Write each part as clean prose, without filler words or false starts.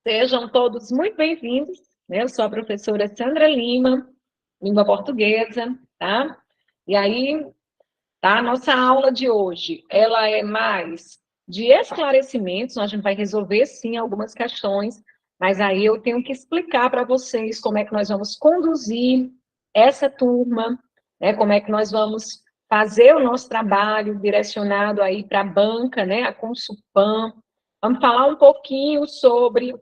Sejam todos muito bem-vindos, né? Eu sou a professora Sandra Lima, língua portuguesa, tá? E aí, tá? A nossa aula de hoje, ela é mais de esclarecimentos, a gente vai resolver, sim, algumas questões, mas aí eu tenho que explicar para vocês como é que nós vamos conduzir essa turma, né? Como é que nós vamos fazer o nosso trabalho direcionado aí para a banca, né? A Consulpan. Vamos falar um pouquinho sobre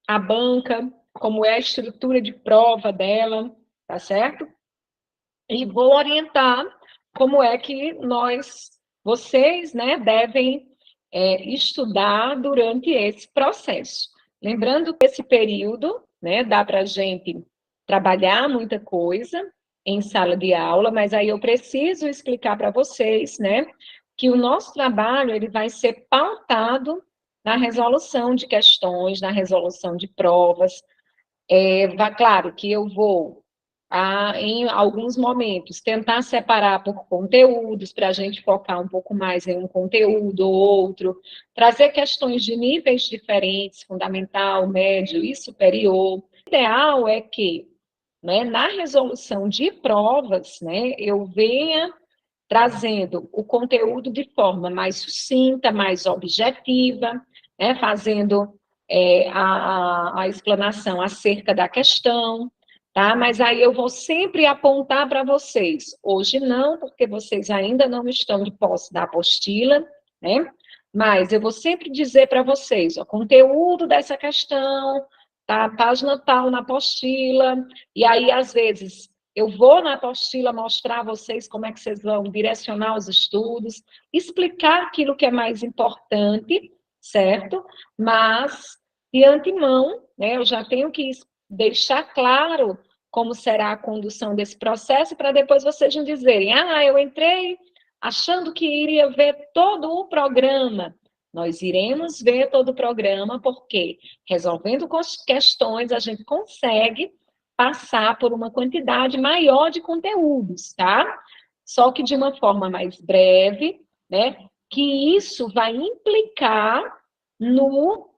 a banca, como é a estrutura de prova dela, tá certo? E vou orientar como é que vocês, né, devem estudar durante esse processo. Lembrando que esse período, né, dá para a gente trabalhar muita coisa em sala de aula, mas aí eu preciso explicar para vocês, né, que o nosso trabalho ele vai ser pautado na resolução de questões, na resolução de provas. Claro que eu vou, em alguns momentos, tentar separar por conteúdos, para a gente focar um pouco mais em um conteúdo ou outro, trazer questões de níveis diferentes, fundamental, médio e superior. O ideal é que, né, na resolução de provas, né, eu venha trazendo o conteúdo de forma mais sucinta, mais objetiva, né, fazendo a explanação acerca da questão, tá? Mas aí eu vou sempre apontar para vocês. Hoje não, porque vocês ainda não estão de posse da apostila, né? Mas eu vou sempre dizer para vocês, o conteúdo dessa questão, tá? Página tal na apostila, e aí, às vezes, eu vou na apostila mostrar a vocês como é que vocês vão direcionar os estudos, explicar aquilo que é mais importante, certo? Mas, de antemão, né, eu já tenho que deixar claro como será a condução desse processo, para depois vocês não dizerem, eu entrei achando que iria ver todo o programa. Nós iremos ver todo o programa, porque resolvendo questões, a gente consegue passar por uma quantidade maior de conteúdos, tá? Só que de uma forma mais breve, né? Que isso vai implicar no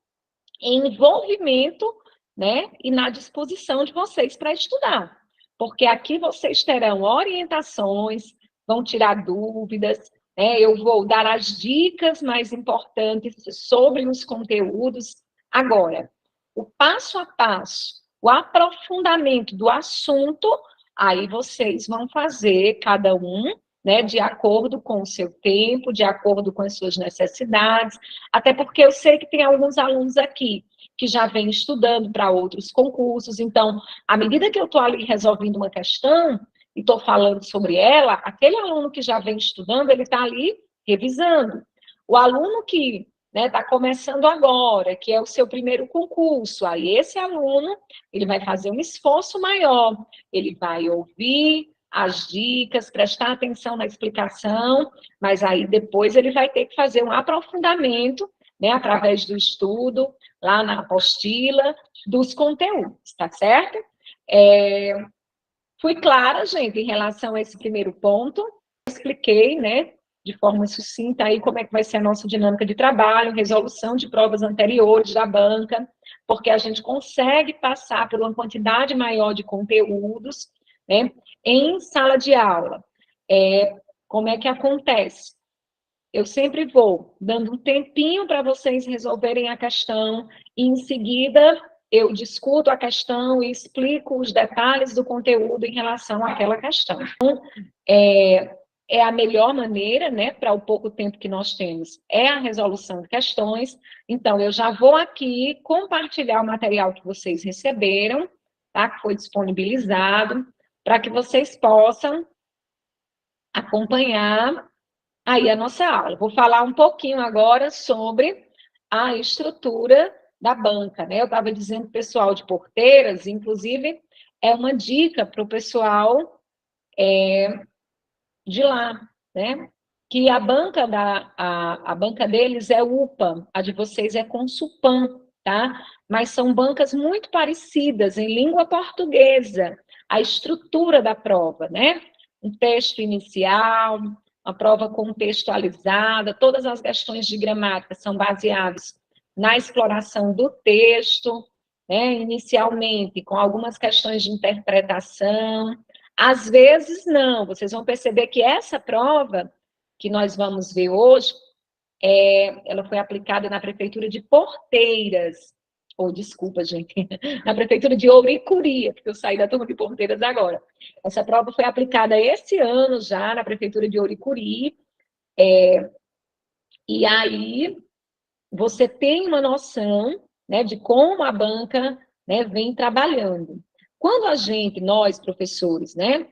envolvimento, né? E na disposição de vocês para estudar. Porque aqui vocês terão orientações, vão tirar dúvidas, né? Eu vou dar as dicas mais importantes sobre os conteúdos. Agora, o passo a passo, o aprofundamento do assunto, aí vocês vão fazer, cada um, né, de acordo com o seu tempo, de acordo com as suas necessidades, até porque eu sei que tem alguns alunos aqui que já vêm estudando para outros concursos, então, à medida que eu estou ali resolvendo uma questão e estou falando sobre ela, aquele aluno que já vem estudando, ele está ali revisando. O aluno que está começando agora, que é o seu primeiro concurso, aí esse aluno, ele vai fazer um esforço maior, ele vai ouvir as dicas, prestar atenção na explicação, mas aí depois ele vai ter que fazer um aprofundamento, né, através do estudo, lá na apostila, dos conteúdos, tá certo? Fui clara, gente, em relação a esse primeiro ponto, expliquei, né, de forma sucinta aí como é que vai ser a nossa dinâmica de trabalho, resolução de provas anteriores da banca, porque a gente consegue passar por uma quantidade maior de conteúdos, né, em sala de aula. Como é que acontece? Eu sempre vou dando um tempinho para vocês resolverem a questão, e em seguida eu discuto a questão e explico os detalhes do conteúdo em relação àquela questão. Então, é a melhor maneira, né, para o pouco tempo que nós temos, é a resolução de questões. Então, eu já vou aqui compartilhar o material que vocês receberam, tá, que foi disponibilizado, para que vocês possam acompanhar aí a nossa aula. Vou falar um pouquinho agora sobre a estrutura da banca, né? Eu estava dizendo pessoal de Porteiras, inclusive, é uma dica para o pessoal de lá, né? Que a banca a banca deles é UPA, a de vocês é Consulpan, tá? Mas são bancas muito parecidas em língua portuguesa, a estrutura da prova, né? Um texto inicial, uma prova contextualizada, todas as questões de gramática são baseadas na exploração do texto, né, inicialmente, com algumas questões de interpretação. Às vezes, não. Vocês vão perceber que essa prova que nós vamos ver hoje, ela foi aplicada na Prefeitura de Porteiras, desculpa, gente, na Prefeitura de Ouricuri, porque eu saí da turma de Porteiras agora. Essa prova foi aplicada esse ano já na Prefeitura de Ouricuri, e aí você tem uma noção, né, de como a banca, né, vem trabalhando. Quando nós, professores, né,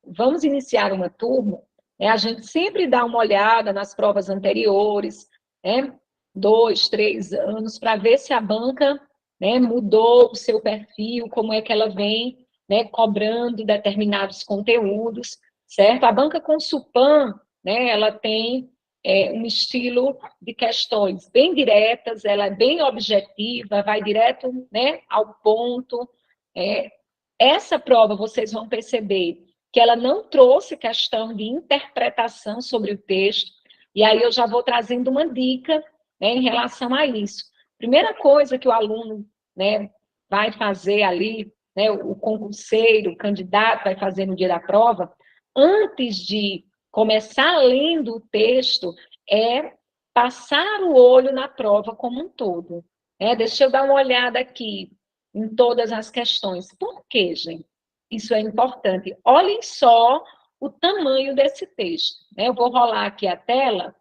vamos iniciar uma turma, né, a gente sempre dá uma olhada nas provas anteriores, né, 2, 3 anos, para ver se a banca, né, mudou o seu perfil, como é que ela vem, né, cobrando determinados conteúdos, certo? A banca Consulpan, né, ela tem um estilo de questões bem diretas, ela é bem objetiva, vai direto, né, ao ponto. Essa prova, vocês vão perceber que ela não trouxe questão de interpretação sobre o texto, e aí eu já vou trazendo uma dica, né, em relação a isso. Primeira coisa que o aluno, né, vai fazer ali, né, o concurseiro, o candidato vai fazer no dia da prova, antes de começar lendo o texto, é passar o olho na prova como um todo. Deixa eu dar uma olhada aqui em todas as questões. Por quê, gente? Isso é importante. Olhem só o tamanho desse texto. Eu vou rolar aqui a tela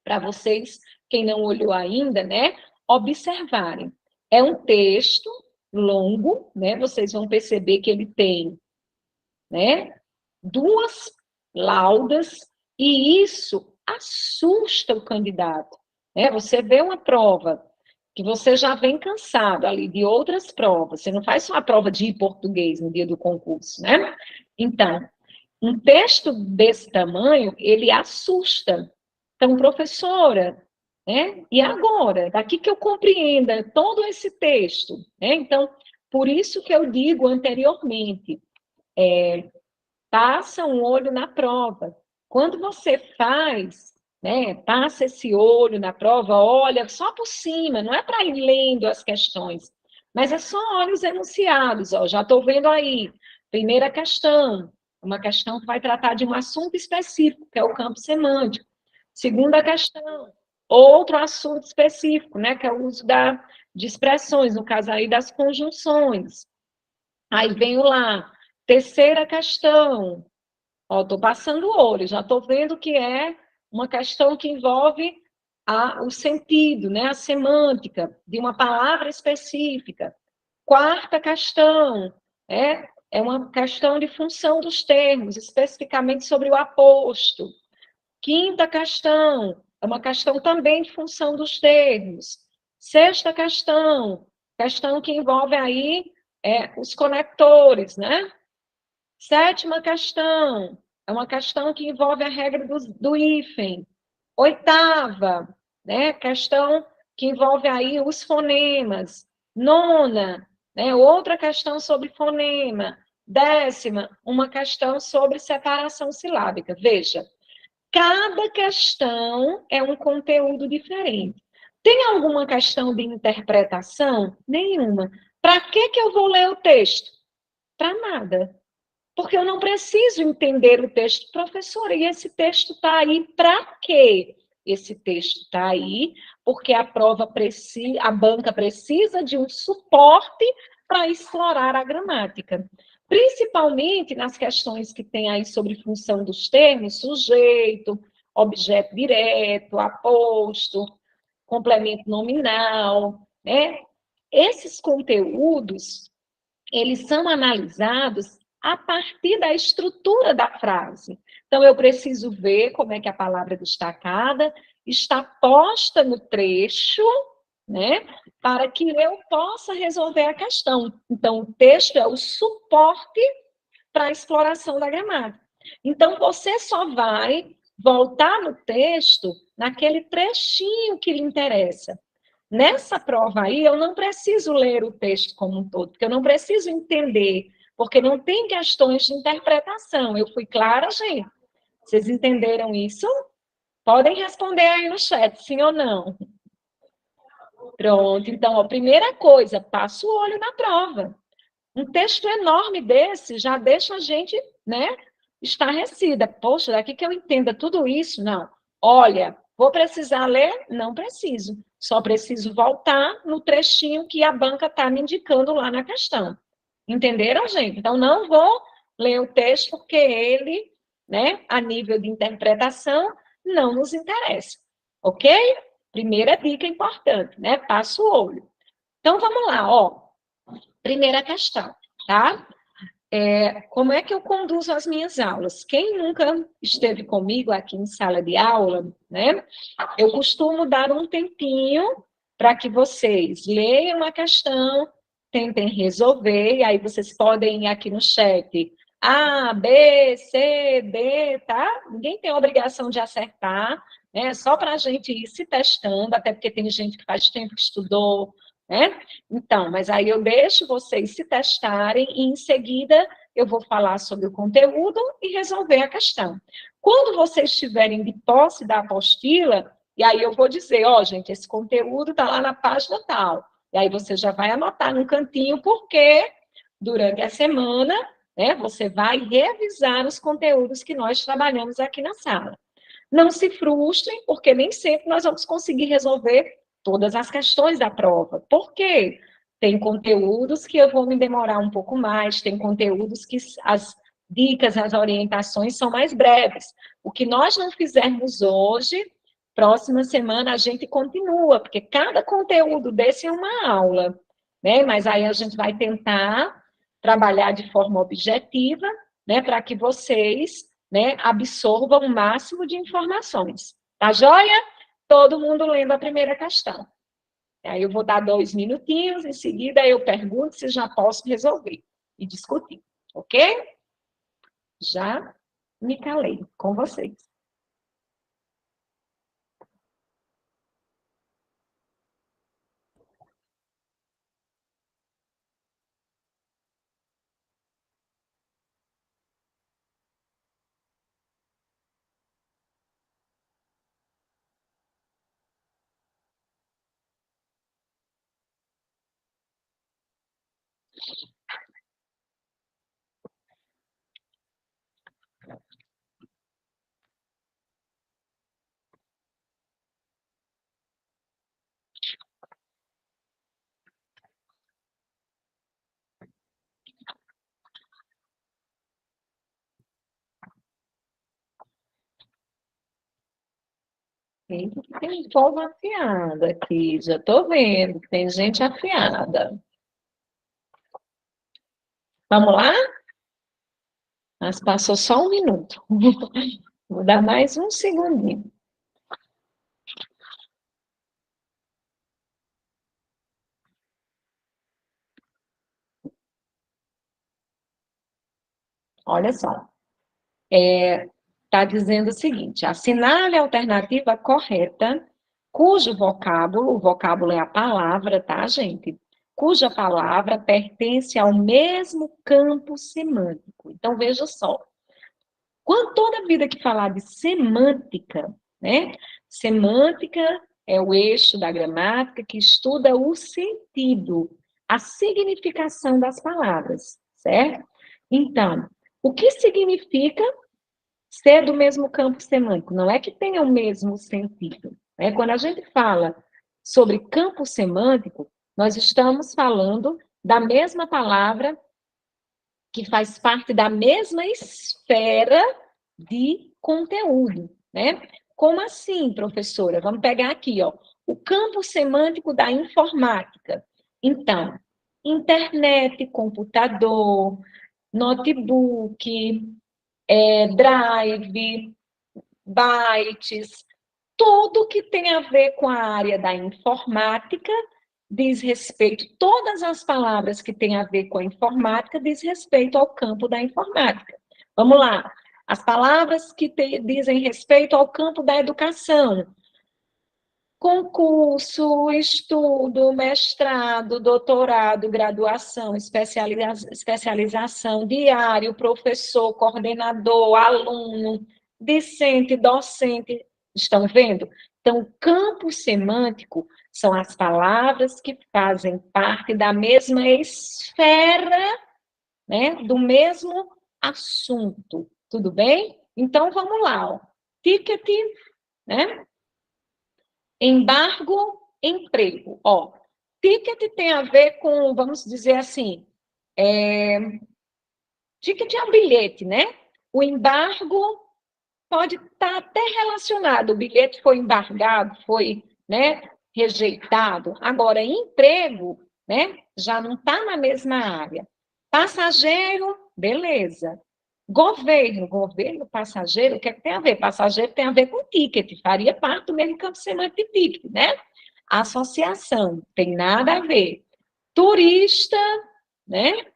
para vocês, quem não olhou ainda, né, observarem. É um texto longo, né? Vocês vão perceber que ele tem, né, 2 laudas, e isso assusta o candidato. Você vê uma prova que você já vem cansado ali de outras provas, você não faz só a prova de português no dia do concurso, né? Então, um texto desse tamanho, ele assusta. Então, professora, né? E agora? Daqui que eu compreenda todo esse texto, né? Então, por isso que eu digo anteriormente, passa um olho na prova. Quando você faz, né, passa esse olho na prova, olha só por cima, não é para ir lendo as questões, mas é só olha os enunciados, ó, já estou vendo aí. Primeira questão, uma questão que vai tratar de um assunto específico, que é o campo semântico. Segunda questão, outro assunto específico, né, que é o uso de expressões, no caso aí das conjunções. Aí venho lá, terceira questão, estou passando o olho, já estou vendo que é uma questão que envolve o sentido, né, a semântica de uma palavra específica. Quarta questão, é uma questão de função dos termos, especificamente sobre o aposto. Quinta questão, é uma questão também de função dos termos. Sexta questão que envolve aí os conectores, né? Sétima questão, é uma questão que envolve a regra do hífen. Oitava, né, questão que envolve aí os fonemas. Nona, né, outra questão sobre fonema. Décima, uma questão sobre separação silábica. Veja, cada questão é um conteúdo diferente. Tem alguma questão de interpretação? Nenhuma. Para que eu vou ler o texto? Para nada. Porque eu não preciso entender o texto, professora, e esse texto está aí para quê? Esse texto está aí porque a banca precisa de um suporte para explorar a gramática. Principalmente nas questões que tem aí sobre função dos termos, sujeito, objeto direto, aposto, complemento nominal, né? Esses conteúdos, eles são analisados a partir da estrutura da frase. Então, eu preciso ver como é que a palavra destacada está posta no trecho, né, para que eu possa resolver a questão. Então, o texto é o suporte para a exploração da gramática. Então, você só vai voltar no texto naquele trechinho que lhe interessa. Nessa prova aí, eu não preciso ler o texto como um todo, porque eu não preciso entender, porque não tem questões de interpretação. Eu fui clara, gente? Vocês entenderam isso? Podem responder aí no chat, sim ou não. Pronto, então, a primeira coisa, passa o olho na prova. Um texto enorme desse já deixa a gente, né, estarrecida. Poxa, daqui que eu entenda tudo isso? Não. Olha, vou precisar ler? Não preciso. Só preciso voltar no trechinho que a banca está me indicando lá na questão. Entenderam, gente? Então, não vou ler o texto porque ele, né, a nível de interpretação, não nos interessa. Ok? Primeira dica importante, né? Passa o olho. Então, vamos lá, ó. Primeira questão, tá? Como é que eu conduzo as minhas aulas? Quem nunca esteve comigo aqui em sala de aula, né? Eu costumo dar um tempinho para que vocês leiam a questão, tentem resolver, e aí vocês podem ir aqui no chat A, B, C, D, tá? Ninguém tem a obrigação de acertar, né? Só para a gente ir se testando, até porque tem gente que faz tempo que estudou, né? Então, mas aí eu deixo vocês se testarem e em seguida eu vou falar sobre o conteúdo e resolver a questão. Quando vocês estiverem de posse da apostila, e aí eu vou dizer, ó, gente, esse conteúdo está lá na página tal. E aí você já vai anotar no cantinho, porque durante a semana, né, você vai revisar os conteúdos que nós trabalhamos aqui na sala. Não se frustrem, porque nem sempre nós vamos conseguir resolver todas as questões da prova. Por quê? Tem conteúdos que eu vou me demorar um pouco mais, tem conteúdos que as dicas, as orientações são mais breves. O que nós não fizermos hoje, próxima semana a gente continua, porque cada conteúdo desse é uma aula, né? Mas aí a gente vai tentar trabalhar de forma objetiva, né, para que vocês, né, absorvam o máximo de informações. Tá joia? Todo mundo lendo a primeira questão. Aí eu vou dar 2 minutinhos, em seguida eu pergunto se já posso resolver e discutir, ok? Já me calei com vocês. Tem povo afiado aqui, já estou vendo que tem gente afiada. Vamos lá? Mas passou só 1 minuto. Vou dar mais um segundinho. Olha só. Está dizendo o seguinte: assinale a alternativa correta, cujo vocábulo, o vocábulo é a palavra, tá, gente? Cuja palavra pertence ao mesmo campo semântico. Então, veja só. Quando toda vida que falar de semântica, né? Semântica é o eixo da gramática que estuda o sentido, a significação das palavras, certo? Então, o que significa ser do mesmo campo semântico? Não é que tenha o mesmo sentido, né? Quando a gente fala sobre campo semântico, nós estamos falando da mesma palavra que faz parte da mesma esfera de conteúdo, né? Como assim, professora? Vamos pegar aqui, ó, o campo semântico da informática. Então, internet, computador, notebook, drive, bytes, tudo que tem a ver com a área da informática diz respeito, todas as palavras que têm a ver com a informática diz respeito ao campo da informática. Vamos lá. As palavras que dizem respeito ao campo da educação. Concurso, estudo, mestrado, doutorado, graduação, especialização, diário, professor, coordenador, aluno, discente, docente. Estão vendo? Então, o campo semântico são as palavras que fazem parte da mesma esfera, né, do mesmo assunto. Tudo bem? Então, vamos lá. Ó. Ticket, né? Embargo, emprego. Ó, ticket tem a ver com, vamos dizer assim, ticket é um bilhete, né? O embargo pode estar até relacionado. O bilhete foi embargado, foi, né, rejeitado. Agora, emprego, né, já não está na mesma área. Passageiro, beleza. Governo, passageiro, o que é que tem a ver? Passageiro tem a ver com ticket, faria parte do mesmo campo semântico de ticket, né? Associação, tem nada a ver. Turista, né?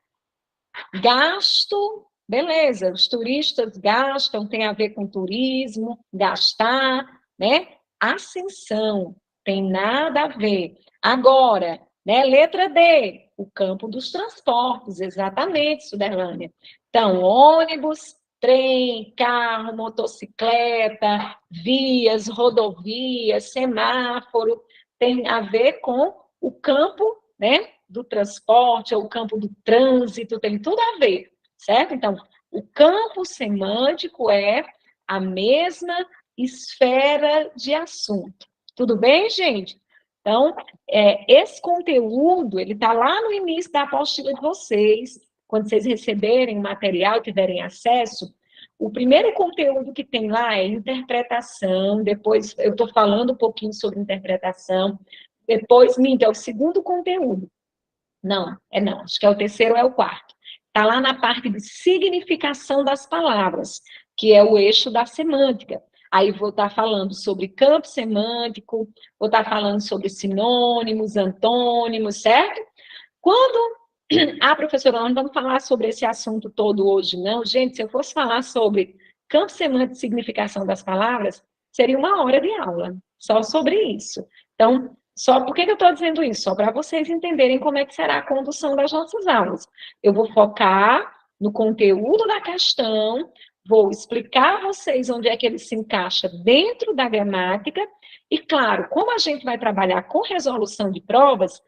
Gasto, beleza, os turistas gastam, tem a ver com turismo, gastar, né? Ascensão, tem nada a ver. Agora, né, letra D, o campo dos transportes, exatamente, Suderlânia. Então, ônibus, trem, carro, motocicleta, vias, rodovias, semáforo, tem a ver com o campo, né, do transporte, ou o campo do trânsito, tem tudo a ver, certo? Então, o campo semântico é a mesma esfera de assunto. Tudo bem, gente? Então, esse conteúdo, ele está lá no início da apostila de vocês, quando vocês receberem o material, tiverem acesso, o primeiro conteúdo que tem lá é interpretação, depois eu estou falando um pouquinho sobre interpretação, depois, é o segundo conteúdo. Não, acho que é o terceiro ou é o quarto. Está lá na parte de significação das palavras, que é o eixo da semântica. Aí vou estar falando sobre campo semântico, vou estar falando sobre sinônimos, antônimos, certo? Quando. Ah, professora, nós não vamos falar sobre esse assunto todo hoje, não. Gente, se eu fosse falar sobre campo semântico e significação das palavras, seria 1 hora de aula, só sobre isso. Então, só por que eu estou dizendo isso? Só para vocês entenderem como é que será a condução das nossas aulas. Eu vou focar no conteúdo da questão, vou explicar a vocês onde é que ele se encaixa dentro da gramática, e, claro, como a gente vai trabalhar com resolução de provas,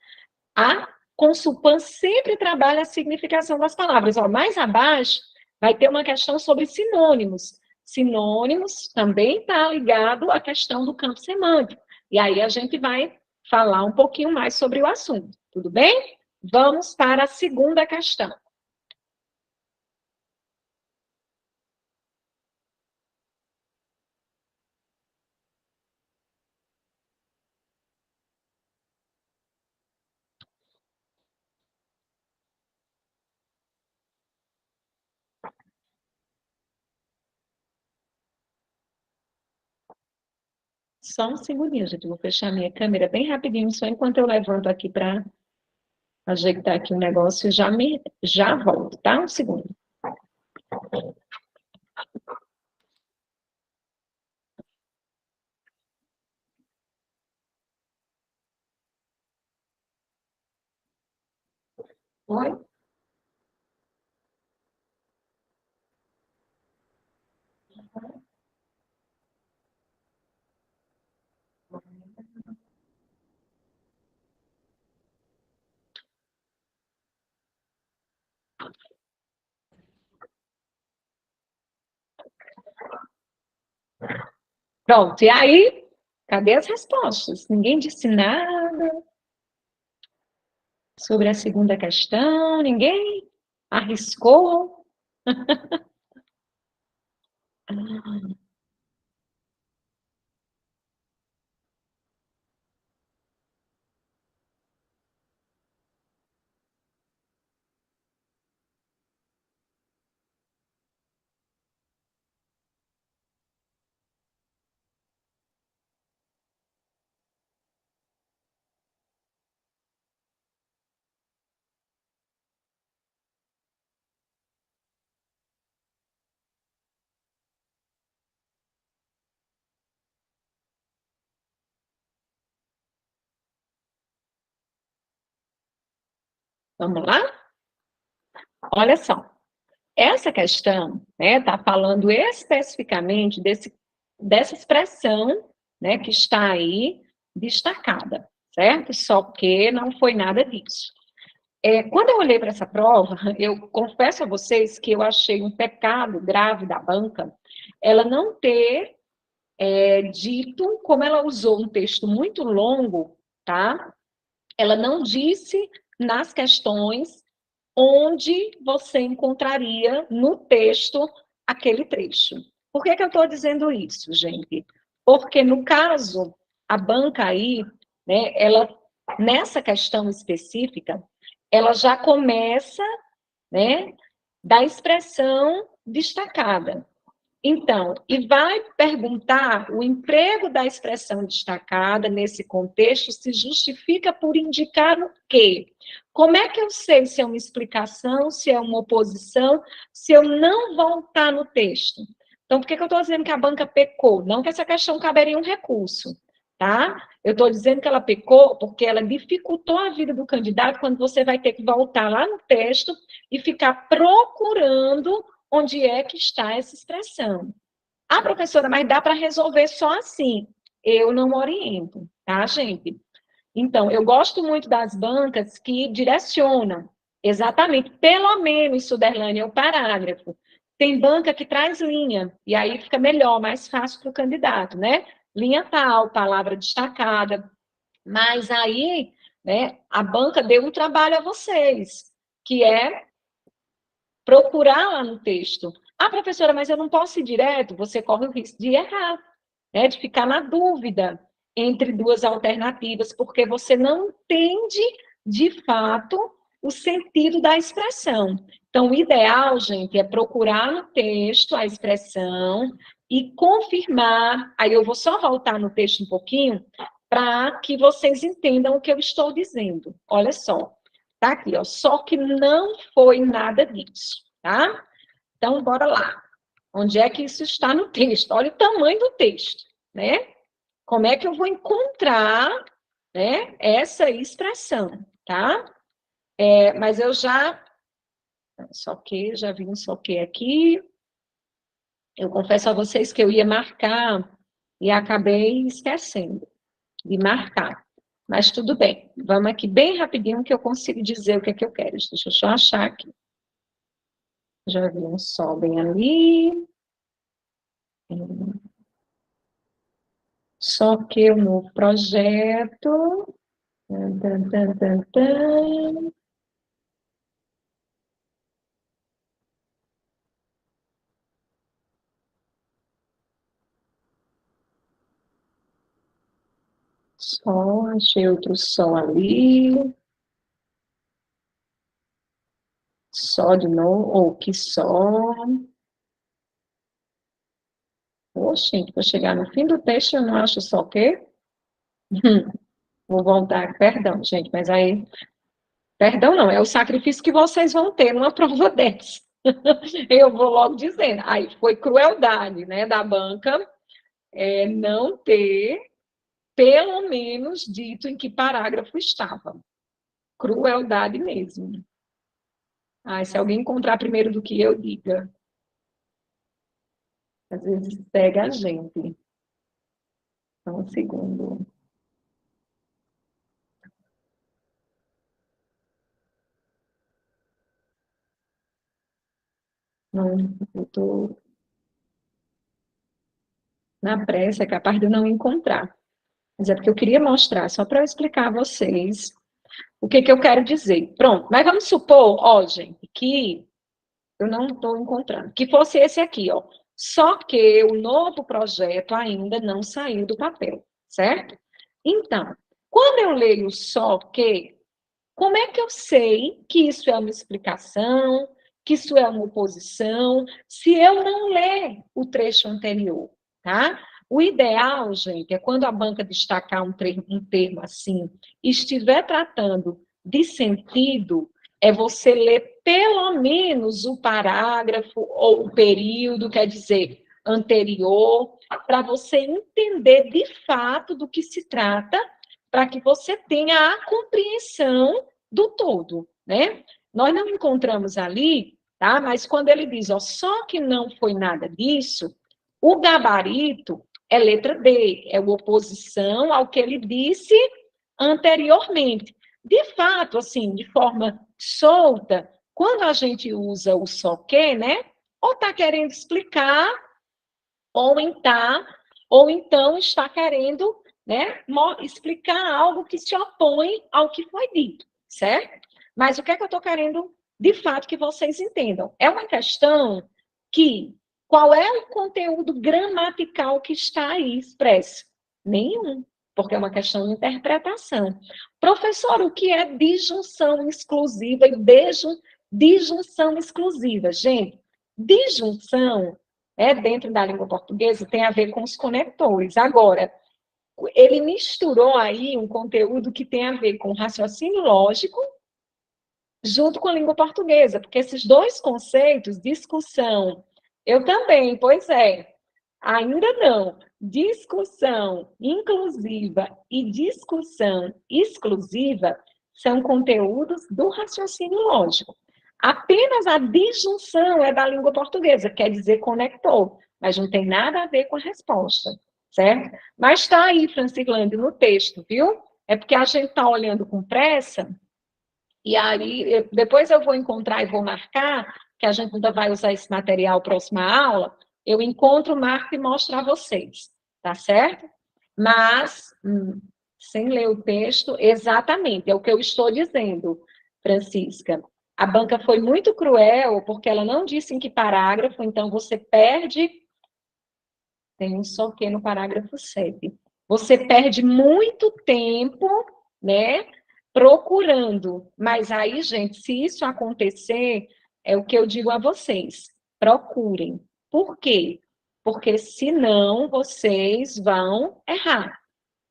a Consulpan sempre trabalha a significação das palavras. Ó, mais abaixo, vai ter uma questão sobre sinônimos. Sinônimos também está ligado à questão do campo semântico. E aí a gente vai falar um pouquinho mais sobre o assunto. Tudo bem? Vamos para a segunda questão. Só um segundinho, gente. Eu vou fechar minha câmera bem rapidinho, só enquanto eu levanto aqui para ajeitar aqui o negócio, já volto, tá? Um segundo. Oi? Pronto, e aí, cadê as respostas? Ninguém disse nada sobre a segunda questão, ninguém arriscou. Vamos lá? Olha só, essa questão está falando especificamente dessa expressão, né, que está aí destacada, certo? Só que não foi nada disso. Quando eu olhei para essa prova, eu confesso a vocês que eu achei um pecado grave da banca ela não ter dito, como ela usou um texto muito longo, tá? Ela não disse nas questões onde você encontraria no texto aquele trecho. Por que eu estou dizendo isso, gente? Porque, no caso, a banca aí, né, ela, nessa questão específica, ela já começa, né, da expressão destacada. Então, e vai perguntar o emprego da expressão destacada nesse contexto se justifica por indicar o quê? Como é que eu sei se é uma explicação, se é uma oposição, se eu não voltar no texto? Então, por que eu estou dizendo que a banca pecou? Não que essa questão caberia um recurso, tá? Eu estou dizendo que ela pecou porque ela dificultou a vida do candidato quando você vai ter que voltar lá no texto e ficar procurando onde é que está essa expressão. Ah, professora, mas dá para resolver só assim. Eu não oriento, tá, gente? Então, eu gosto muito das bancas que direcionam, exatamente, pelo menos, Suderlane, é o parágrafo. Tem banca que traz linha, e aí fica melhor, mais fácil para o candidato, né? Linha tal, palavra destacada. Mas aí, né, a banca deu um trabalho a vocês, que é procurar lá no texto. Ah, professora, mas eu não posso ir direto? Você corre o risco de errar, né? De ficar na dúvida entre duas alternativas, porque você não entende, de fato, o sentido da expressão. Então, o ideal, gente, é procurar no texto a expressão e confirmar. Aí eu vou só voltar no texto um pouquinho para que vocês entendam o que eu estou dizendo. Olha só. Tá aqui, ó. Só que não foi nada disso, tá? Então, bora lá. Onde é que isso está no texto? Olha o tamanho do texto, né? Como é que eu vou encontrar, né, essa expressão, tá? Mas eu já... Só que, já vi um só que aqui. Eu confesso a vocês que eu ia marcar e acabei esquecendo de marcar. Mas tudo bem. Vamos aqui bem rapidinho que eu consigo dizer o que é que eu quero. Deixa eu só achar aqui. Já vi um sol bem ali. Só que o novo projeto. Tan, tan, tan, tan, tan. Sol, achei outro sol ali. Sol de novo. Ou que sol. Oxe, vou chegar no fim do texto, eu não acho só o quê? Vou voltar, perdão, gente, mas aí, perdão não, é o sacrifício que vocês vão ter numa prova dessa. Eu vou logo dizendo, aí foi crueldade, né, da banca, não ter, pelo menos, dito em que parágrafo estava. Crueldade mesmo. Ah, se alguém encontrar primeiro do que eu, diga. Às vezes pega a gente. Só um segundo. Não, eu estou na pressa, é capaz de eu não encontrar. Mas é porque eu queria mostrar, só para eu explicar a vocês o que eu quero dizer. Pronto, mas vamos supor, ó, gente, que eu não estou encontrando, que fosse esse aqui, ó. Só que o novo projeto ainda não saiu do papel, certo? Então, quando eu leio só que, como é que eu sei que isso é uma explicação, que isso é uma oposição, se eu não ler o trecho anterior, tá? O ideal, gente, é quando a banca destacar um termo assim, e estiver tratando de sentido, é você ler pelo menos o parágrafo ou o período, quer dizer, anterior, para você entender de fato do que se trata, para que você tenha a compreensão do todo, né? Nós não encontramos ali, tá? Mas quando ele diz, ó, só que não foi nada disso, o gabarito é letra D, é uma oposição ao que ele disse anteriormente. De fato, assim, de forma solta, quando a gente usa o só que, né? Ou está querendo explicar, ou então está querendo, né, explicar algo que se opõe ao que foi dito, certo? Mas o que é que eu estou querendo, de fato, que vocês entendam? É uma questão que, qual é o conteúdo gramatical que está aí expresso? Nenhum, porque é uma questão de interpretação. Professor, o que é disjunção exclusiva e disjunção exclusiva? Gente, disjunção dentro da língua portuguesa tem a ver com os conectores. Agora, ele misturou aí um conteúdo que tem a ver com raciocínio lógico junto com a língua portuguesa, porque esses dois conceitos, discussão, eu também, pois é, ainda não. Discussão inclusiva e discussão exclusiva são conteúdos do raciocínio lógico. Apenas a disjunção é da língua portuguesa, quer dizer conector, mas não tem nada a ver com a resposta, certo? Mas está aí, Francilândia, no texto, viu? É porque a gente está olhando com pressa, e aí depois eu vou encontrar e vou marcar, que a gente ainda vai usar esse material próxima aula, eu encontro, marco e mostro a vocês, tá certo? Mas, sem ler o texto, exatamente, é o que eu estou dizendo, Francisca. A banca foi muito cruel, porque ela não disse em que parágrafo, então você perde, tem um só que no parágrafo 7. Você perde muito tempo, né, procurando. Mas aí, gente, se isso acontecer, é o que eu digo a vocês, procurem. Por quê? Porque senão vocês vão errar.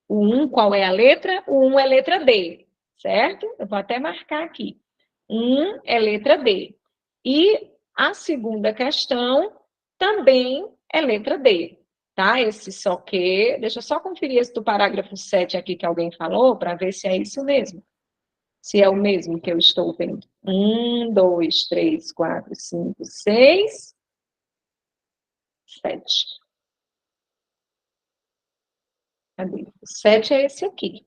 O 1, qual é a letra? O 1 é letra D, certo? Eu vou até marcar aqui. 1 é letra D. E a segunda questão também é letra D, tá? Esse só que, deixa eu só conferir esse do parágrafo 7 aqui que alguém falou, para ver se é isso mesmo. Se é o mesmo que eu estou vendo. 1, 2, 3, 4, 5, 6, 7. Cadê? O 7 é esse aqui.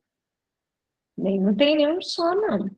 Não tem nenhum só, não.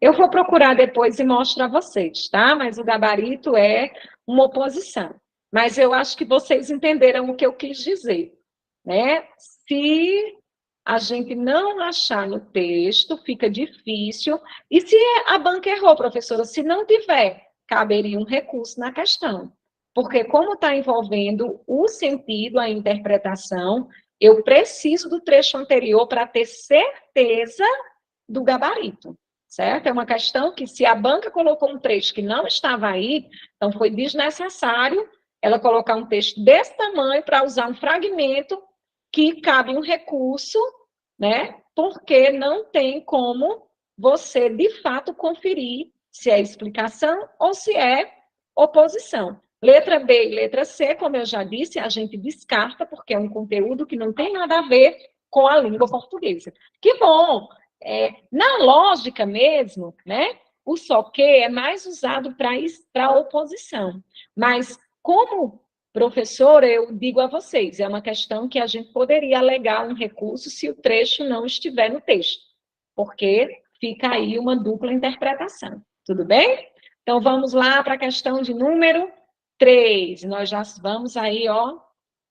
Eu vou procurar depois e mostro a vocês, tá? Mas o gabarito é uma oposição. Mas eu acho que vocês entenderam o que eu quis dizer, né? Se a gente não achar no texto, fica difícil. E se a banca errou, professora? Se não tiver, caberia um recurso na questão. Porque como está envolvendo o sentido, a interpretação, eu preciso do trecho anterior para ter certeza do gabarito, certo? É uma questão que, se a banca colocou um trecho que não estava aí, então foi desnecessário ela colocar um texto desse tamanho para usar um fragmento que cabe um recurso, né? Porque não tem como você, de fato, conferir se é explicação ou se é oposição. Letra B e letra C, como eu já disse, a gente descarta, porque é um conteúdo que não tem nada a ver com a língua portuguesa. Que bom! Na lógica mesmo, né, o só que é mais usado para oposição. Mas, como professora, eu digo a vocês, é uma questão que a gente poderia alegar um recurso se o trecho não estiver no texto, porque fica aí uma dupla interpretação. Tudo bem? Então, vamos lá para a questão de número 3. Nós já vamos aí, ó,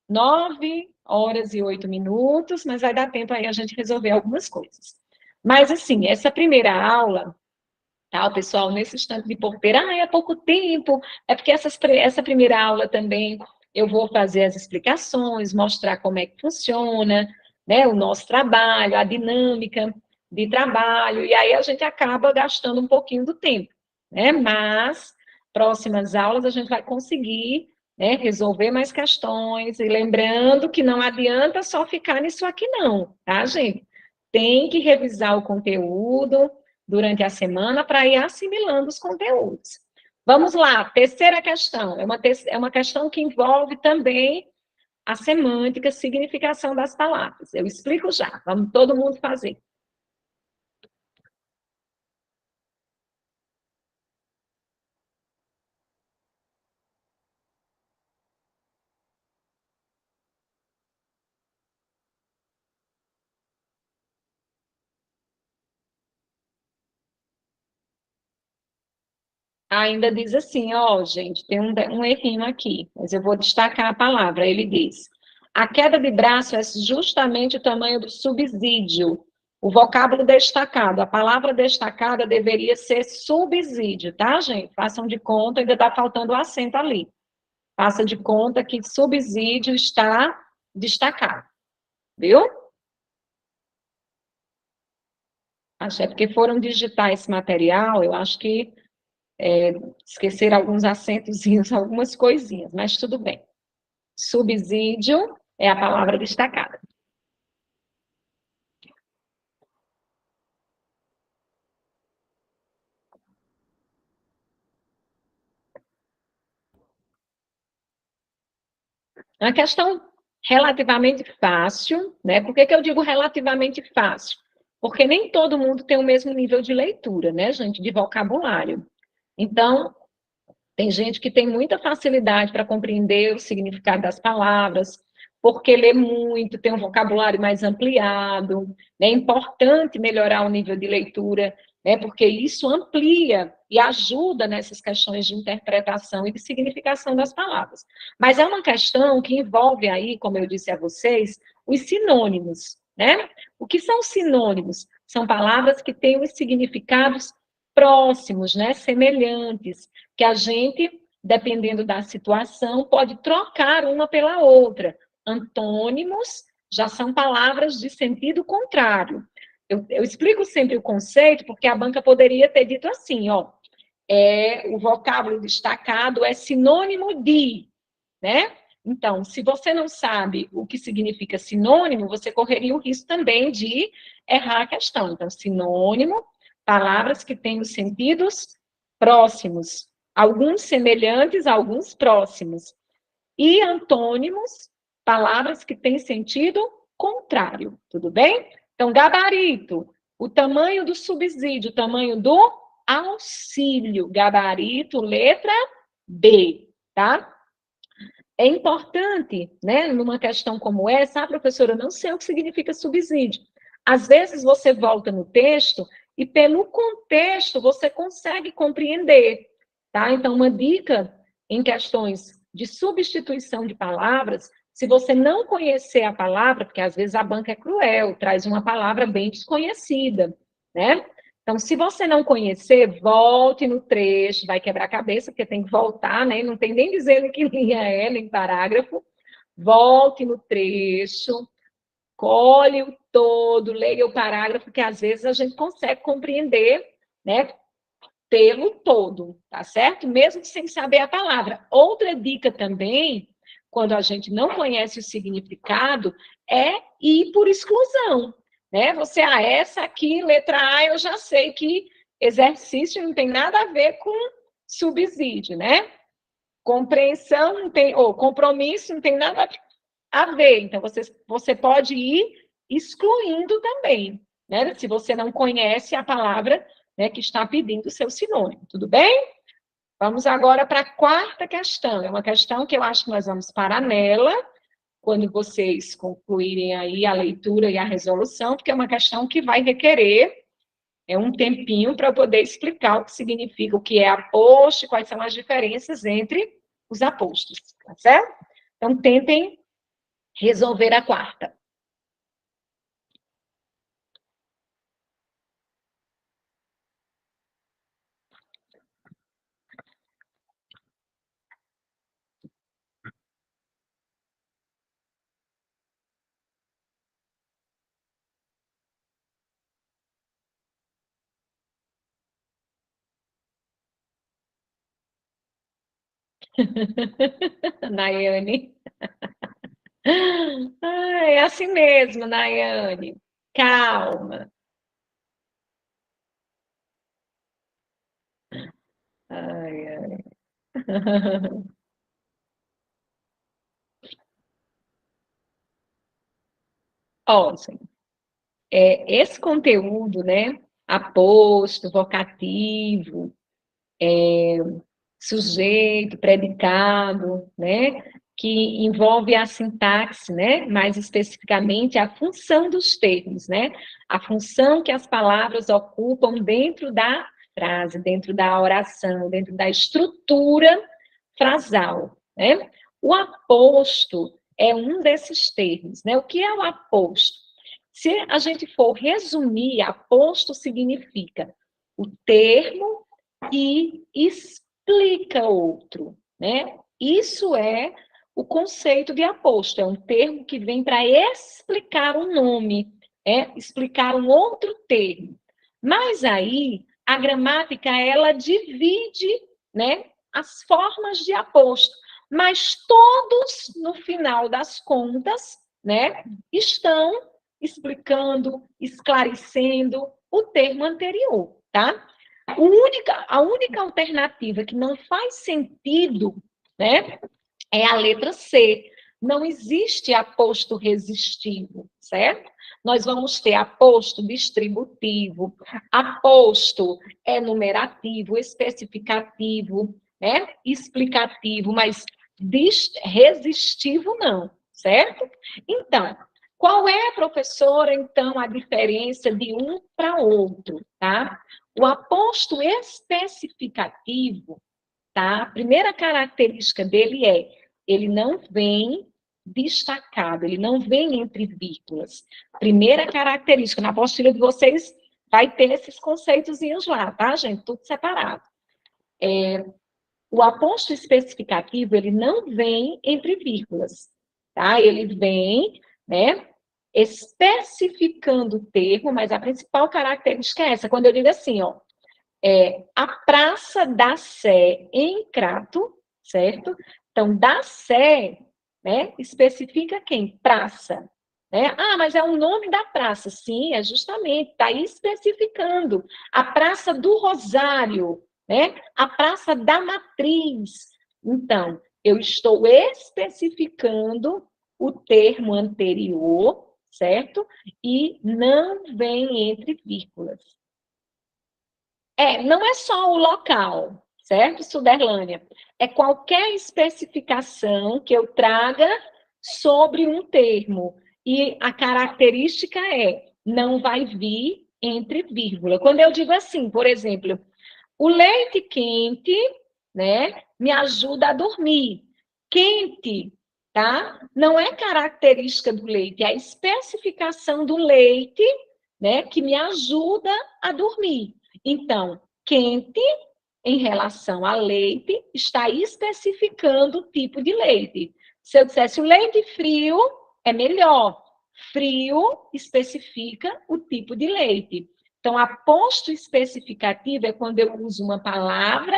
9 horas e 8 minutos, mas vai dar tempo aí a gente resolver algumas coisas. Mas, assim, essa primeira aula, tá, o pessoal, nesse instante de porteira, é pouco tempo, é porque essa primeira aula também eu vou fazer as explicações, mostrar como é que funciona, né, o nosso trabalho, a dinâmica de trabalho, e aí a gente acaba gastando um pouquinho do tempo, né, mas próximas aulas a gente vai conseguir, né, resolver mais questões, e lembrando que não adianta só ficar nisso aqui não, tá, gente? Tem que revisar o conteúdo durante a semana para ir assimilando os conteúdos. Vamos lá, terceira questão. É uma questão que envolve também a semântica, a significação das palavras. Eu explico já, vamos todo mundo fazer. ainda diz assim, ó, gente, tem um errinho aqui, mas eu vou destacar a palavra. Ele diz: a queda de braço é justamente o tamanho do subsídio. O vocábulo destacado, a palavra destacada deveria ser subsídio, tá, gente? Façam de conta, ainda está faltando o acento ali. Faça de conta que subsídio está destacado, viu? Acho é porque foram digitar esse material, eu acho que esqueceram alguns acentozinhos, algumas coisinhas, mas tudo bem. Subsídio é a palavra destacada. É uma questão relativamente fácil, né? Por que que eu digo relativamente fácil? Porque nem todo mundo tem o mesmo nível de leitura, né, gente, de vocabulário. Então, tem gente que tem muita facilidade para compreender o significado das palavras, porque lê muito, tem um vocabulário mais ampliado. Né? É importante melhorar o nível de leitura, né? Porque isso amplia e ajuda nessas questões de interpretação e de significação das palavras. Mas é uma questão que envolve aí, como eu disse a vocês, os sinônimos. Né? O que são sinônimos? São palavras que têm os significados próximos, né? Semelhantes, que a gente, dependendo da situação, pode trocar uma pela outra. Antônimos já são palavras de sentido contrário. Eu explico sempre o conceito, porque a banca poderia ter dito assim, ó, o vocábulo destacado é sinônimo de, né? Então, se você não sabe o que significa sinônimo, você correria o risco também de errar a questão. Então, sinônimo, palavras que têm os sentidos próximos, alguns semelhantes, alguns próximos. E antônimos, palavras que têm sentido contrário, tudo bem? Então, gabarito, o tamanho do subsídio, o tamanho do auxílio, gabarito, letra B, tá? É importante, né, numa questão como essa, professora, eu não sei o que significa subsídio. Às vezes você volta no texto e pelo contexto você consegue compreender, tá? Então, uma dica em questões de substituição de palavras, se você não conhecer a palavra, porque às vezes a banca é cruel, traz uma palavra bem desconhecida, né? Então, se você não conhecer, volte no trecho, vai quebrar a cabeça, porque tem que voltar, né? Não tem nem dizendo que linha é, nem parágrafo. Volte no trecho, colhe o todo, leia o parágrafo, que às vezes a gente consegue compreender, né? Pelo todo, tá certo? Mesmo sem saber a palavra. Outra dica também, quando a gente não conhece o significado, é ir por exclusão, né? Você, essa aqui, letra A, eu já sei que exercício não tem nada a ver com subsídio, né? Compreensão não tem, ou compromisso não tem nada a ver. Então, você pode ir excluindo também, né? Se você não conhece a palavra, né, que está pedindo o seu sinônimo, tudo bem? Vamos agora para a quarta questão. É uma questão que eu acho que nós vamos parar nela, quando vocês concluírem aí a leitura e a resolução, porque é uma questão que vai requerer um tempinho para eu poder explicar o que significa, o que é aposto, quais são as diferenças entre os apostos, tá certo? Então, tentem resolver a quarta. Nayane. É assim mesmo, Nayane. Calma. Ai, ai. Ó, esse conteúdo, né, aposto, vocativo, sujeito, predicado, né, que envolve a sintaxe, né, mais especificamente a função dos termos, né, a função que as palavras ocupam dentro da frase, dentro da oração, dentro da estrutura frasal, né? O aposto é um desses termos, né? O que é o aposto? Se a gente for resumir, aposto significa o termo que explica outro, né? Isso é o conceito de aposto, é um termo que vem para explicar um nome, explicar um outro termo. Mas aí, a gramática, ela divide, né, as formas de aposto, mas todos, no final das contas, né, estão explicando, esclarecendo o termo anterior, tá? A única alternativa que não faz sentido, né, é a letra C. Não existe aposto resistivo, certo? Nós vamos ter aposto distributivo, aposto enumerativo, especificativo, né? Explicativo, mas resistivo não, certo? Então, qual é, professora, então, a diferença de um para outro, tá? O aposto especificativo, tá? A primeira característica dele é, ele não vem destacado, ele não vem entre vírgulas. Primeira característica, na apostila de vocês vai ter esses conceitozinhos lá, tá, gente? Tudo separado. O aposto especificativo, ele não vem entre vírgulas, tá? Ele vem, né, especificando o termo, mas a principal característica é essa. Quando eu digo assim, ó, a Praça da Sé em Crato, certo? Então, da Sé, né, especifica quem? Praça. Né? Ah, mas é o nome da praça. Sim, é justamente, está especificando. A Praça do Rosário, né? A Praça da Matriz. Então, eu estou especificando o termo anterior, certo? E não vem entre vírgulas. Não é só o local, certo, Suderlânia? É qualquer especificação que eu traga sobre um termo. E a característica não vai vir entre vírgula. Quando eu digo assim, por exemplo, o leite quente, né, me ajuda a dormir. Quente, tá? Não é característica do leite, é a especificação do leite, né, que me ajuda a dormir. Então, quente, em relação a leite, está especificando o tipo de leite. Se eu dissesse o leite frio, é melhor. Frio especifica o tipo de leite. Então, aposto especificativo é quando eu uso uma palavra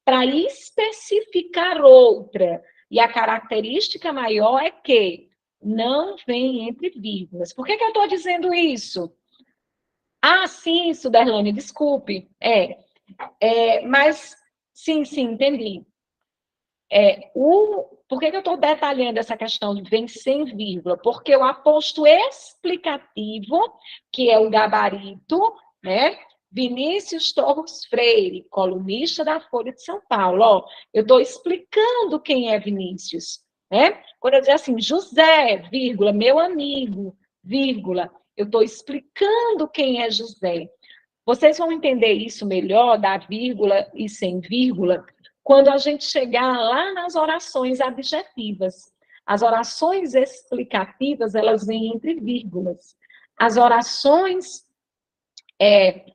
para especificar outra. E a característica maior é que não vem entre vírgulas. Por que eu estou dizendo isso? Ah, sim, Suderlane, desculpe. Mas, sim, entendi. Por que eu estou detalhando essa questão de vem sem vírgula? Porque o aposto explicativo, que é o gabarito, né? Vinícius Torres Freire, colunista da Folha de São Paulo. Ó, eu estou explicando quem é Vinícius, né? Quando eu dizer assim, José, vírgula, meu amigo, vírgula, eu estou explicando quem é José. Vocês vão entender isso melhor, da vírgula e sem vírgula, quando a gente chegar lá nas orações adjetivas. As orações explicativas, elas vêm entre vírgulas. As orações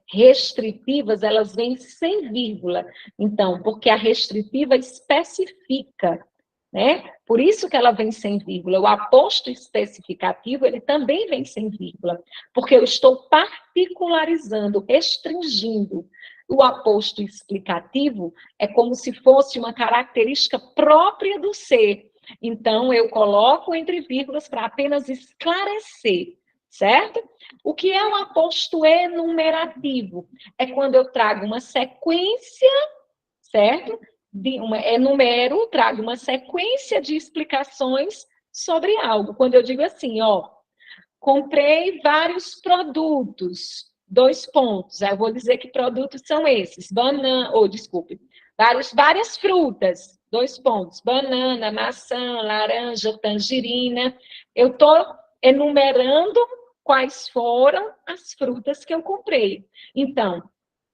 restritivas, elas vêm sem vírgula. Então, porque a restritiva especifica, né? Por isso que ela vem sem vírgula. O aposto especificativo, ele também vem sem vírgula, porque eu estou particularizando, restringindo. O aposto explicativo é como se fosse uma característica própria do ser. Então, eu coloco entre vírgulas para apenas esclarecer, certo? O que é um aposto enumerativo? É quando eu trago uma sequência, certo? Enumero, trago uma sequência de explicações sobre algo. Quando eu digo assim, ó, comprei vários produtos, 2 pontos. Aí eu vou dizer que produtos são esses, várias frutas, 2 pontos, banana, maçã, laranja, tangerina. Eu estou enumerando quais foram as frutas que eu comprei. Então,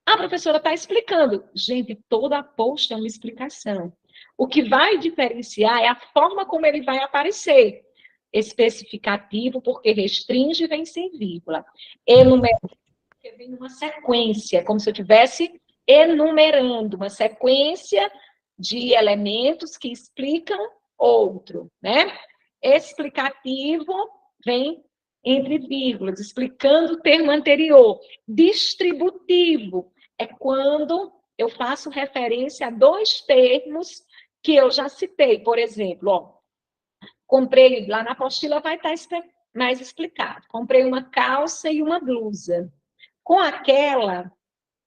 A professora está explicando. Gente, toda aposta é uma explicação. O que vai diferenciar é a forma como ele vai aparecer. Especificativo, porque restringe e vem sem vírgula. Enumerativo, porque vem numa sequência, como se eu estivesse enumerando uma sequência de elementos que explicam outro, né? Explicativo vem entre vírgulas, explicando o termo anterior. Distributivo é quando eu faço referência a dois termos que eu já citei. Por exemplo, ó, comprei, lá na apostila vai estar mais explicado. Comprei uma calça e uma blusa. Com aquela,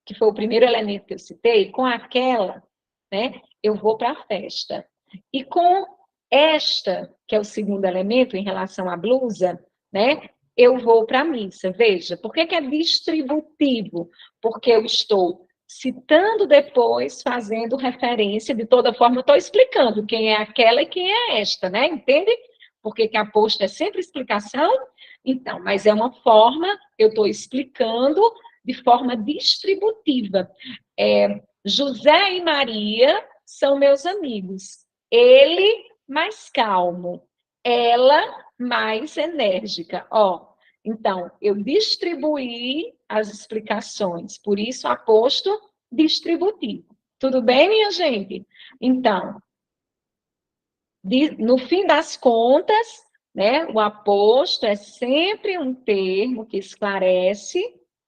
que foi o primeiro elemento que eu citei, com aquela, né, eu vou para a festa. E com esta, que é o segundo elemento em relação à blusa, né, eu vou para a missa. Veja, por que é distributivo? Porque eu estou citando depois, fazendo referência, de toda forma, eu estou explicando quem é aquela e quem é esta, né? Entende? Porque que a posta é sempre explicação? Então, mas é uma forma, eu estou explicando de forma distributiva. José e Maria são meus amigos. Ele mais calmo, ela mais enérgica. Ó, então, eu distribuí as explicações, por isso aposto distributivo. Tudo bem, minha gente? Então, no fim das contas, né, o aposto é sempre um termo que esclarece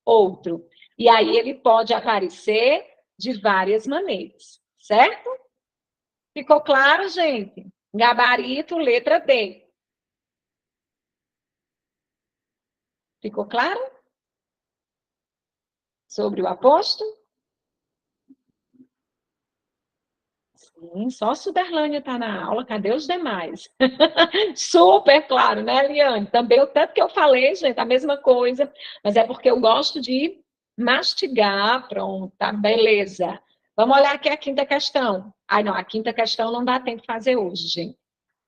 outro. E aí ele pode aparecer de várias maneiras, certo? Ficou claro, gente? Gabarito, letra D. Ficou claro? Sobre o aposto? Sim, só Suderlânia está na aula, cadê os demais? Super claro, né, Eliane? Também o tanto que eu falei, gente, a mesma coisa, mas é porque eu gosto de mastigar, pronto, tá, beleza. Vamos olhar aqui a quinta questão. Ai, não, a quinta questão não dá tempo de fazer hoje, gente,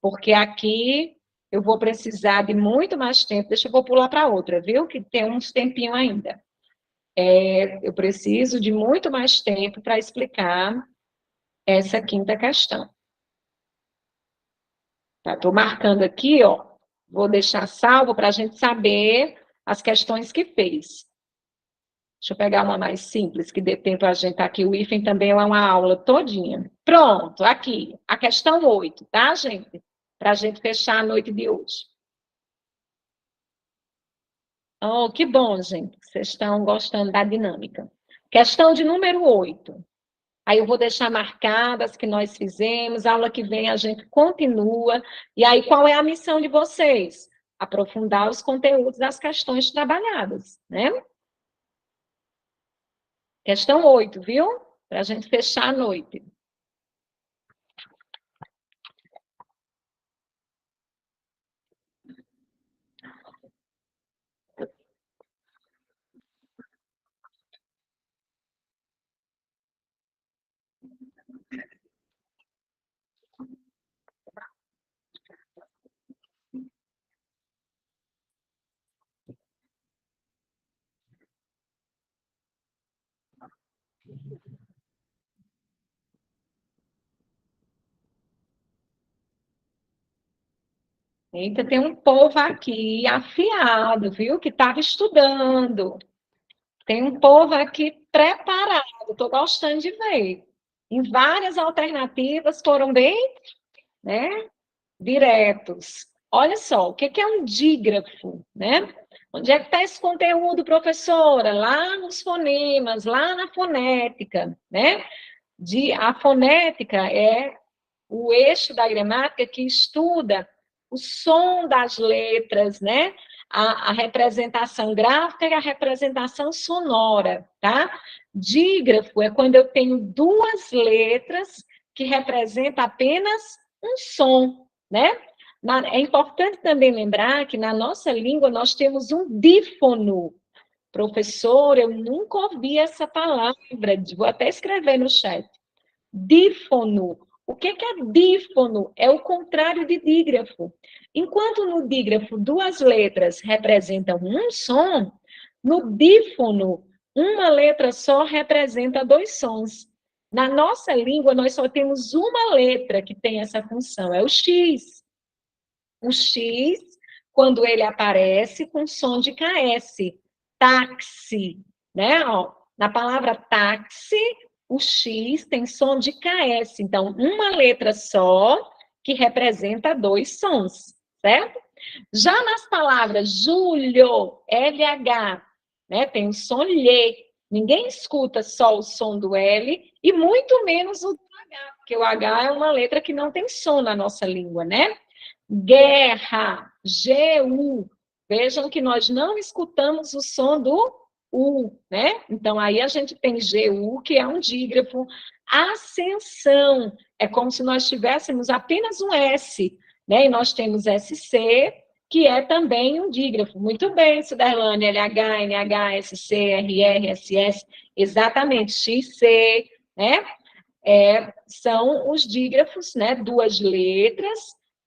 porque aqui eu vou precisar de muito mais tempo. Deixa eu vou pular para outra, viu? Que tem uns tempinho ainda. Eu preciso de muito mais tempo para explicar essa quinta questão. Estou marcando aqui, ó. Vou deixar salvo para a gente saber as questões que fez. Deixa eu pegar uma mais simples, que dê tempo a gente aqui. O hífen também é uma aula todinha. Pronto, aqui. A questão 8, tá, gente? Para a gente fechar a noite de hoje. Oh, que bom, gente. Vocês estão gostando da dinâmica. Questão de número 8. Aí eu vou deixar marcadas que nós fizemos, aula que vem a gente continua. E aí, qual é a missão de vocês? Aprofundar os conteúdos das questões trabalhadas, né? Questão 8, viu? Para a gente fechar a noite. Eita, tem um povo aqui afiado, viu? Que estava estudando. Tem um povo aqui preparado. Estou gostando de ver. Em várias alternativas foram bem, né? Diretos. Olha só, o que é um dígrafo, né? Onde é que está esse conteúdo, professora? Lá nos fonemas, lá na fonética, né? A fonética é o eixo da gramática que estuda o som das letras, né? A representação gráfica e a representação sonora, tá? Dígrafo é quando eu tenho duas letras que representam apenas um som, né? É importante também lembrar que na nossa língua nós temos um dífono. Professor, eu nunca ouvi essa palavra, vou até escrever no chat. Dífono. O que é dífono? É o contrário de dígrafo. Enquanto no dígrafo duas letras representam um som, no dífono uma letra só representa dois sons. Na nossa língua, nós só temos uma letra que tem essa função, é o X. O X, quando ele aparece com som de KS, táxi, né? Ó, na palavra táxi, o X tem som de KS, então, uma letra só que representa dois sons, certo? Já nas palavras Júlio, LH, né, tem o som Lê. Ninguém escuta só o som do L e muito menos o do H, porque o H é uma letra que não tem som na nossa língua, né? Guerra, GU. Vejam que nós não escutamos o som do U, né? Então, aí a gente tem GU, que é um dígrafo. Ascensão, é como se nós tivéssemos apenas um S, né? E nós temos SC, que é também um dígrafo. Muito bem, Suderlane, LH, NH, SC, RR, SS, exatamente, XC, né? São os dígrafos, né? Duas letras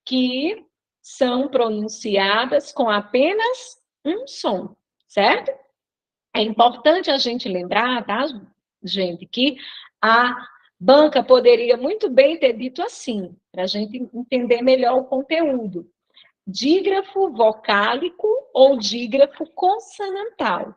que são pronunciadas com apenas um som, certo? É importante a gente lembrar, tá, gente, que a banca poderia muito bem ter dito assim, para a gente entender melhor o conteúdo. Dígrafo vocálico ou dígrafo consonantal.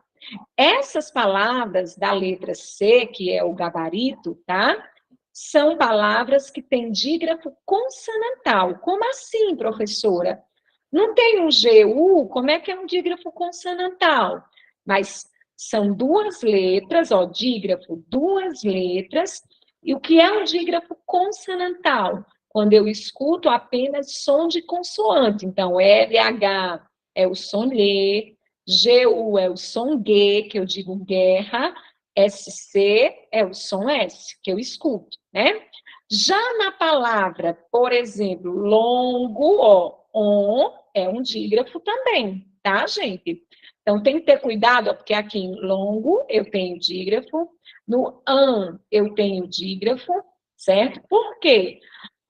Essas palavras da letra C, que é o gabarito, tá? São palavras que têm dígrafo consonantal. Como assim, professora? Não tem um GU? Como é que é um dígrafo consonantal? Mas são duas letras, ó, dígrafo, duas letras. E o que é um dígrafo consonantal? Quando eu escuto apenas som de consoante. Então, LH é o som Lê, GU é o som G, que eu digo guerra, SC é o som S, que eu escuto, né? Já na palavra, por exemplo, longo, ó, on é um dígrafo também, tá, gente? Então, tem que ter cuidado, porque aqui em longo eu tenho dígrafo, no an eu tenho dígrafo, certo? Por quê?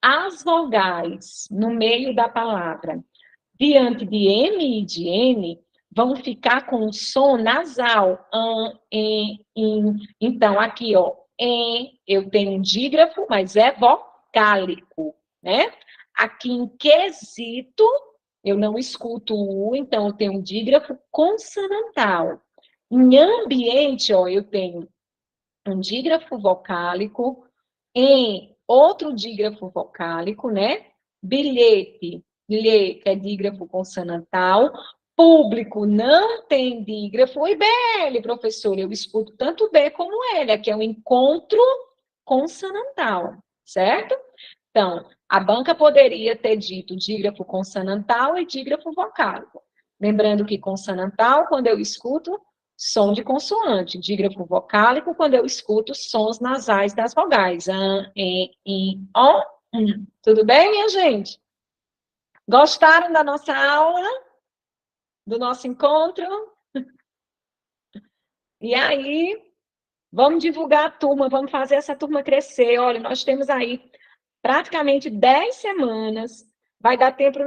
As vogais no meio da palavra, diante de M e de N, vão ficar com o som nasal. An, en, in. Então, aqui, ó, em, eu tenho um dígrafo, mas é vocálico, né? Aqui em quesito, eu não escuto o U, então eu tenho um dígrafo consonantal. Em ambiente, ó, eu tenho um dígrafo vocálico, em outro dígrafo vocálico, né? Bilhete, lhe, que é dígrafo consonantal. Público não tem dígrafo. E BL, professor, eu escuto tanto B como L, aqui é um encontro consonantal, certo? Então, a banca poderia ter dito dígrafo consonantal e dígrafo vocálico. Lembrando que consonantal, quando eu escuto, som de consoante. Dígrafo vocálico, quando eu escuto sons nasais das vogais. An, em, in, on, Tudo bem, minha gente? Gostaram da nossa aula? Do nosso encontro? E aí, vamos divulgar a turma, vamos fazer essa turma crescer. Olha, nós temos aí praticamente 10 semanas, vai dar tempo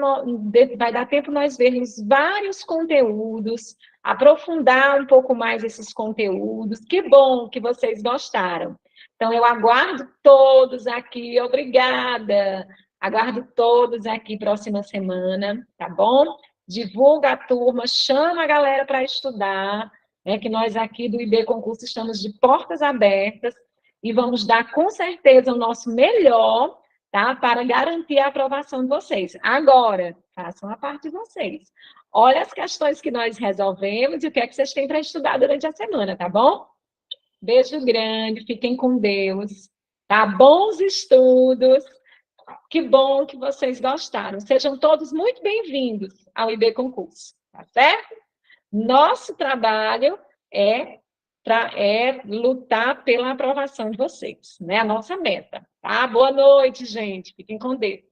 nós vermos vários conteúdos, aprofundar um pouco mais esses conteúdos. Que bom que vocês gostaram. Então, eu aguardo todos aqui, obrigada. Aguardo todos aqui próxima semana, tá bom? Divulga a turma, chama a galera para estudar, né, que nós aqui do IB Concurso estamos de portas abertas e vamos dar com certeza o nosso melhor, tá? Para garantir a aprovação de vocês. Agora, façam a parte de vocês. Olha as questões que nós resolvemos e o que é que vocês têm para estudar durante a semana, tá bom? Beijo grande, fiquem com Deus, tá? Bons estudos. Que bom que vocês gostaram. Sejam todos muito bem-vindos ao IB Concurso, tá certo? Nosso trabalho é lutar pela aprovação de vocês, né? A nossa meta, tá? Boa noite, gente. Fiquem com Deus.